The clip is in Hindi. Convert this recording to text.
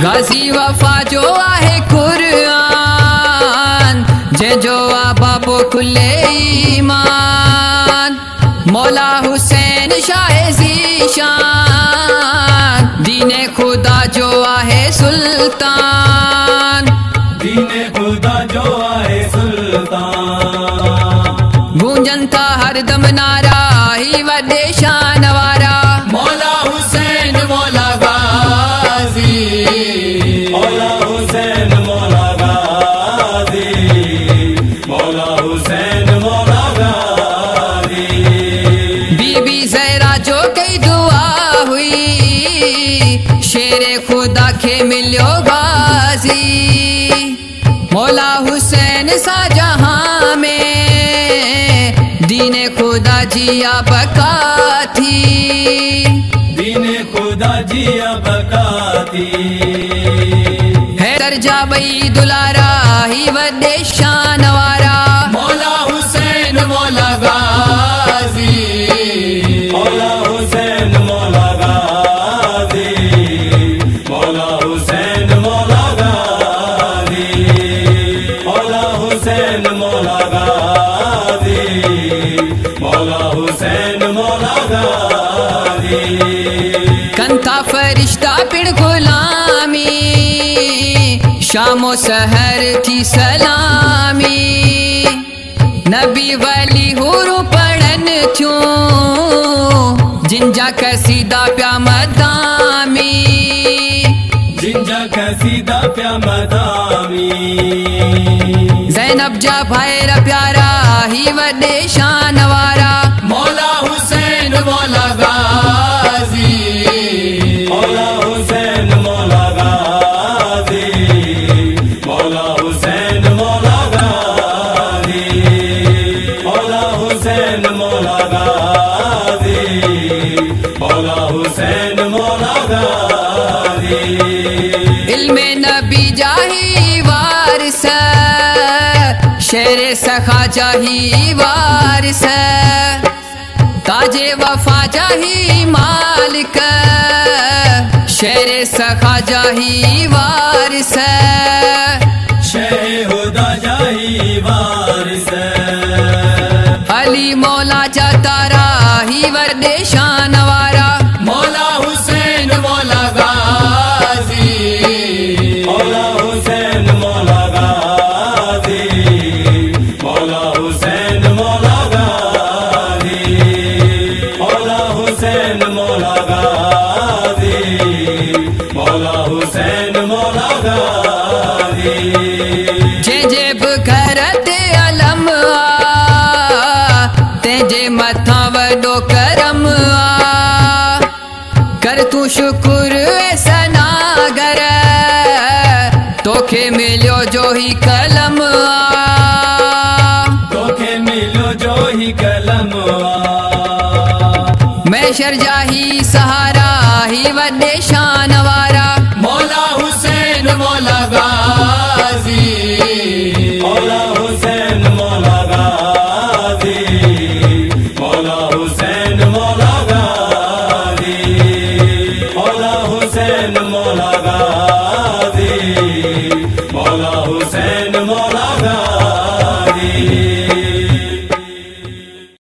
गाजी वफा जो आहे कुरान जे जो बाबो खुले ईमान मौला हुसैन शाह ज़ीशान दीने खुदा जो आहे सुल्तान दीने खुदा जो आहे सुल्तान गूंजन था हरदम नारा ही वॾे शान वारा मौला हुसैन मौला गाजी मौला हुसैन मौला गाजी मौला हुसैन मौला गाजी बीबी ज़हरा जो कई दुआ हुई शेरे खुदा के मिलियो गाजी मौला हुसैन सा जहां में दीने खुदा जिया बका थी दीने खुदा जिया बका थी है दर्जा बई दुलारा ही वॾे शान वारा मौला हुसैन मौला गाजी मौला हुसैन मौला गाजी मौला हुसैन मौला गाजी मौला हुसैन मौला गाजी मौला हुसैन मौला गाजी कंथा फरिश्ता पिण गुलामी शामो सहर थी सलामी नबी वली हुरू पढ़न थियूं जिनजा कसीदा प्या मदामी जिनजा कसीदा प्या मदामी ज़ैनब जा भाईर प्यारा ही वॾे शान वारा मौला हुसैन मौला गाजी मौला हुसैन मौला गाजी मौला हुसैन मौला गाजी मौला हुसैन मौला गाजी मौला हुसैन मौला गाजी इल्मे नबी जाही वारिस शेरे सखा जाही वारिस ताजे वफा जाही मालिक शेरे सखा जाही वारिस शेरे हुदा जाही वारिस अली मौला जा तारा ही वॾे शान वारा मौला हुसैन मौला गाजी मौला हुसैन मौला गाजी मौला हुसैन मौला गाजी मौला हुसैन मौला गाजी मौला हुसैन मौला गाजी जे जेब करते अलम तेजे मथा वॾो करम कर तू शुक्र सनागर तोखे मिलियो जो ही कलम तोखे मिलो जो ही कलम मैशर जाही सहारा ही वॾे शान वारा मौला हुसैन मौला गाजी मौला हुसैन मौला हुसैन मौला गाजी, मौला हुसैन मौला गाजी।